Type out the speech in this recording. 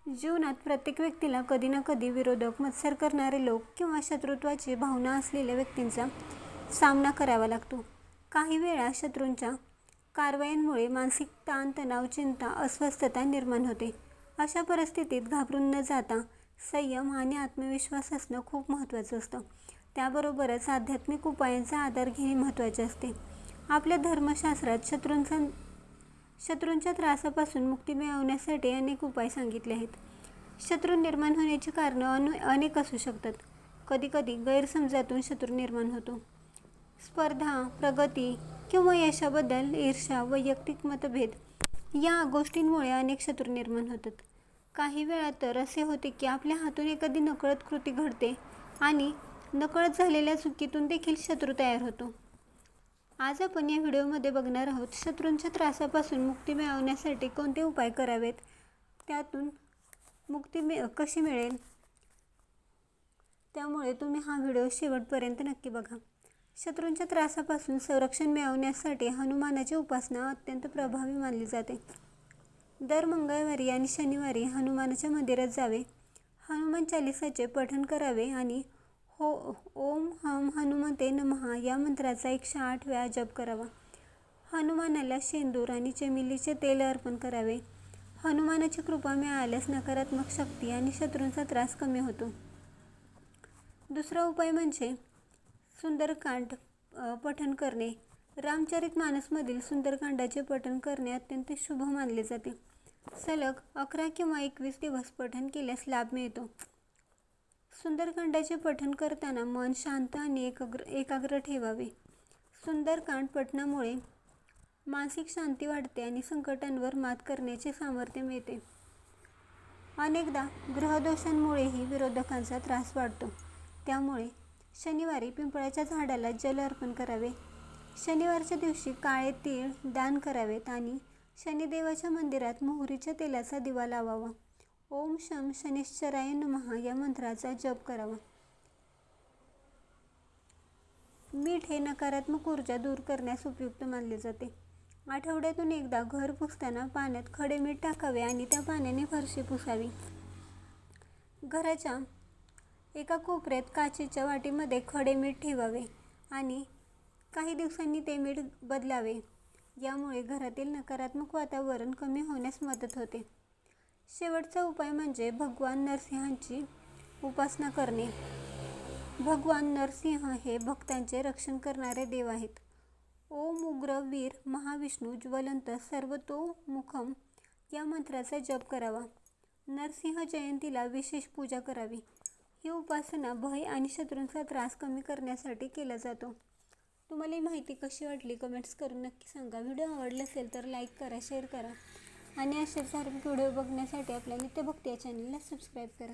जीवनात प्रत्येक व्यक्तीला कधी ना कधी विरोधक, मत्सर करणारे लोक किंवा शत्रुत्वाची भावना असलेल्या व्यक्तींचा सामना करावा लागतो. काही वेळा शत्रूंच्या कारवायांमुळे मानसिक ताण, तणाव, चिंता, अस्वस्थता निर्माण होते. अशा परिस्थितीत घाबरून न जाता संयम आणि आत्मविश्वास असणं खूप महत्त्वाचं असतं. त्याबरोबरच आध्यात्मिक उपायांचा आधार घेणे महत्त्वाचे असते. आपल्या धर्मशास्त्रात शत्रूंच्या त्रासापासून मुक्ती मिळवण्यासाठी अनेक उपाय सांगितले आहेत. शत्रू निर्माण होण्याची कारणं अनेक असू शकतात. कधीकधी गैरसमजातून शत्रू निर्माण होतो. स्पर्धा, प्रगती किंवा यशाबद्दल ईर्ष्या, वैयक्तिक मतभेद या गोष्टींमुळे अनेक शत्रू निर्माण होतात. काही वेळा तर असे होते की आपल्या हातून एखादी नकळत कृती घडते आणि नकळत झालेल्या चुकीतून देखील शत्रू तयार होतो. आज आपण या व्हिडिओमध्ये बघणार आहोत शत्रूंच्या त्रासापासून मुक्ती मिळवण्यासाठी कोणते उपाय करावेत, त्यातून मुक्ती कशी मिळेल. त्यामुळे तुम्ही हा व्हिडिओ शेवटपर्यंत नक्की बघा. शत्रूंच्या त्रासापासून संरक्षण मिळवण्यासाठी हनुमानाची उपासना अत्यंत प्रभावी मानली जाते. दर मंगळवारी आणि शनिवारी हनुमानाच्या मंदिरात जावे, हनुमान चालीसाचे पठण करावे आणि ओम हम हनुमते नमः या मंत्राचा 108 वेळा जप करावा. हनुमानाला शेंदूर आणि चमेलीचे तेल अर्पण करावे. हनुमानाची कृपा मिळाल्यास नकारात्मक शक्ती आणि शत्रूंचा त्रास कमी होतो. दुसरा उपाय म्हणजे सुंदरकांड पठण करणे. रामचरितमानसमधील सुंदरकांडाचे पठण करणे अत्यंत शुभ मानले जाते. सलग 11 किंवा 21 दिवस पठण केल्यास लाभ मिळतो. सुंदरकांडाचे पठण करताना मन शांत आणि एकाग्र ठेवावे. सुंदरकांड पठणामुळे मानसिक शांती वाढते आणि संकटांवर मात करण्याचे सामर्थ्य मिळते. अनेकदा ग्रहदोषांमुळेही विरोधकांचा त्रास वाढतो. त्यामुळे शनिवारी पिंपळाच्या झाडाला जल अर्पण करावे. शनिवारच्या दिवशी काळे तीळ दान करावेत आणि शनिदेवाच्या मंदिरात मोहरीच्या तेलाचा दिवा लावावा. ओम शम शनिश्चराय नमः या मंत्राचा जप करावा. मीठ हे नकारात्मक ऊर्जा दूर करण्यास उपयुक्त मानले जाते. आठवड्यातून एकदा घर पुसताना पाण्यात खडे मीठ टाकावे आणि त्या पाण्याने फरशी पुसावी. घराच्या एका कोपऱ्यात काचेच्या वाटीमध्ये खडे मीठ ठेवावे आणि काही दिवसांनी ते मीठ बदलावे. यामुळे घरातील नकारात्मक वातावरण कमी होण्यास मदत होते. शेवटचा उपाय म्हणजे भगवान नरसिंहाची उपासना करणे. भगवान नरसिंह हे भक्तांचे रक्षण करणारे देव आहेत. ओम उग्र वीर महाविष्णू ज्वलंत सर्वतोमुखम या मंत्राचा जप करावा. नरसिंह जयंतीला विशेष पूजा करावी. ही उपासना भय आणि शत्रूंचा त्रास कमी करण्यासाठी केला जातो. तुम्हाला ही माहिती कशी वाटली कमेंट्स करून नक्की सांगा. व्हिडिओ आवडला असेल तर लाईक करा, शेअर करा आणि असेच धार्मिक व्हिडिओ बघण्यासाठी आपल्या नित्यभक्ती या चॅनलला सबस्क्राईब करा.